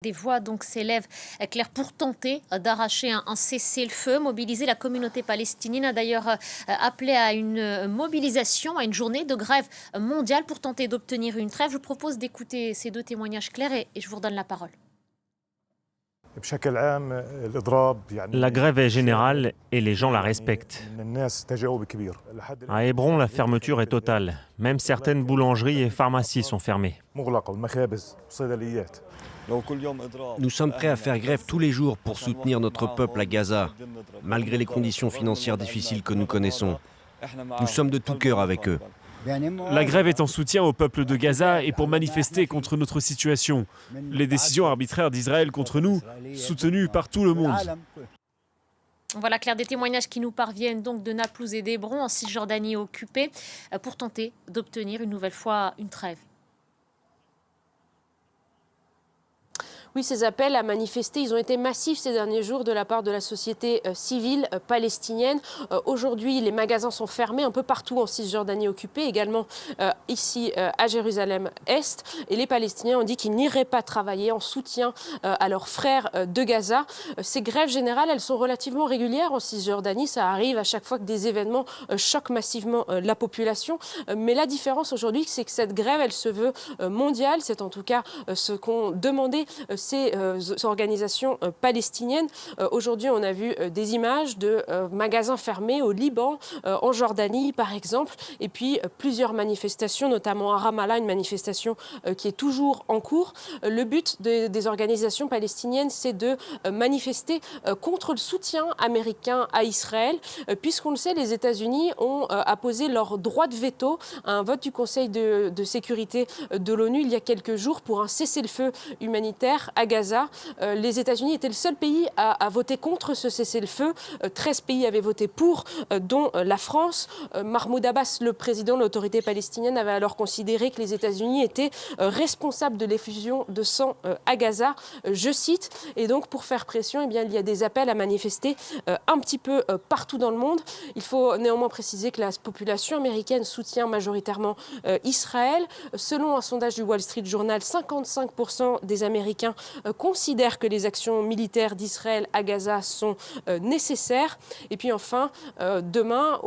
Des voix donc s'élèvent, Claire, pour tenter d'arracher un cessez-le-feu. Mobiliser la communauté palestinienne a d'ailleurs appelé à une mobilisation, à une journée de grève mondiale pour tenter d'obtenir une trêve. Je vous propose d'écouter ces deux témoignages, Claire, et je vous redonne la parole. La grève est générale et les gens la respectent. À Hébron, la fermeture est totale. Même certaines boulangeries et pharmacies sont fermées. Nous sommes prêts à faire grève tous les jours pour soutenir notre peuple à Gaza, malgré les conditions financières difficiles que nous connaissons. Nous sommes de tout cœur avec eux. La grève est en soutien au peuple de Gaza et pour manifester contre notre situation. Les décisions arbitraires d'Israël contre nous, soutenues par tout le monde. Voilà, Claire, des témoignages qui nous parviennent donc de Naplouse et d'Hébron en Cisjordanie occupée pour tenter d'obtenir une nouvelle fois une trêve. Oui, ces appels à manifester, ils ont été massifs ces derniers jours de la part de la société civile palestinienne. Aujourd'hui, les magasins sont fermés un peu partout en Cisjordanie occupée, également ici à Jérusalem-Est. Et les Palestiniens ont dit qu'ils n'iraient pas travailler en soutien à leurs frères de Gaza. Ces grèves générales, elles sont relativement régulières en Cisjordanie. Ça arrive à chaque fois que des événements choquent massivement la population. Mais la différence aujourd'hui, c'est que cette grève, elle se veut mondiale. C'est en tout cas ce qu'ont demandé ces organisations palestiniennes. Aujourd'hui, on a vu des images de magasins fermés au Liban, en Jordanie par exemple, et puis plusieurs manifestations, notamment à Ramallah, une manifestation qui est toujours en cours. Le but des organisations palestiniennes, c'est de manifester contre le soutien américain à Israël, puisqu'on le sait, les États-Unis ont apposé leur droit de veto à un vote du Conseil de sécurité de l'ONU il y a quelques jours pour un cessez-le-feu humanitaire à Gaza. Les États-Unis étaient le seul pays à voter contre ce cessez-le-feu. 13 pays avaient voté pour, dont la France. Mahmoud Abbas, le président de l'autorité palestinienne, avait alors considéré que les États-Unis étaient responsables de l'effusion de sang à Gaza. Je cite. Et donc, pour faire pression, eh bien, il y a des appels à manifester un petit peu partout dans le monde. Il faut néanmoins préciser que la population américaine soutient majoritairement Israël. Selon un sondage du Wall Street Journal, 55% des Américains considèrent que les actions militaires d'Israël à Gaza sont nécessaires. Et puis enfin, demain,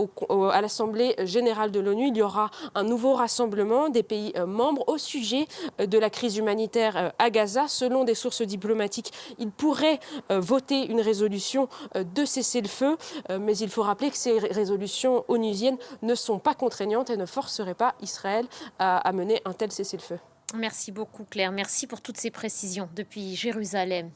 à l'Assemblée générale de l'ONU, il y aura un nouveau rassemblement des pays membres au sujet de la crise humanitaire à Gaza. Selon des sources diplomatiques, ils pourraient voter une résolution de cessez-le-feu. Mais il faut rappeler que ces résolutions onusiennes ne sont pas contraignantes et ne forceraient pas Israël à mener un tel cessez-le-feu. Merci beaucoup, Claire. Merci pour toutes ces précisions depuis Jérusalem.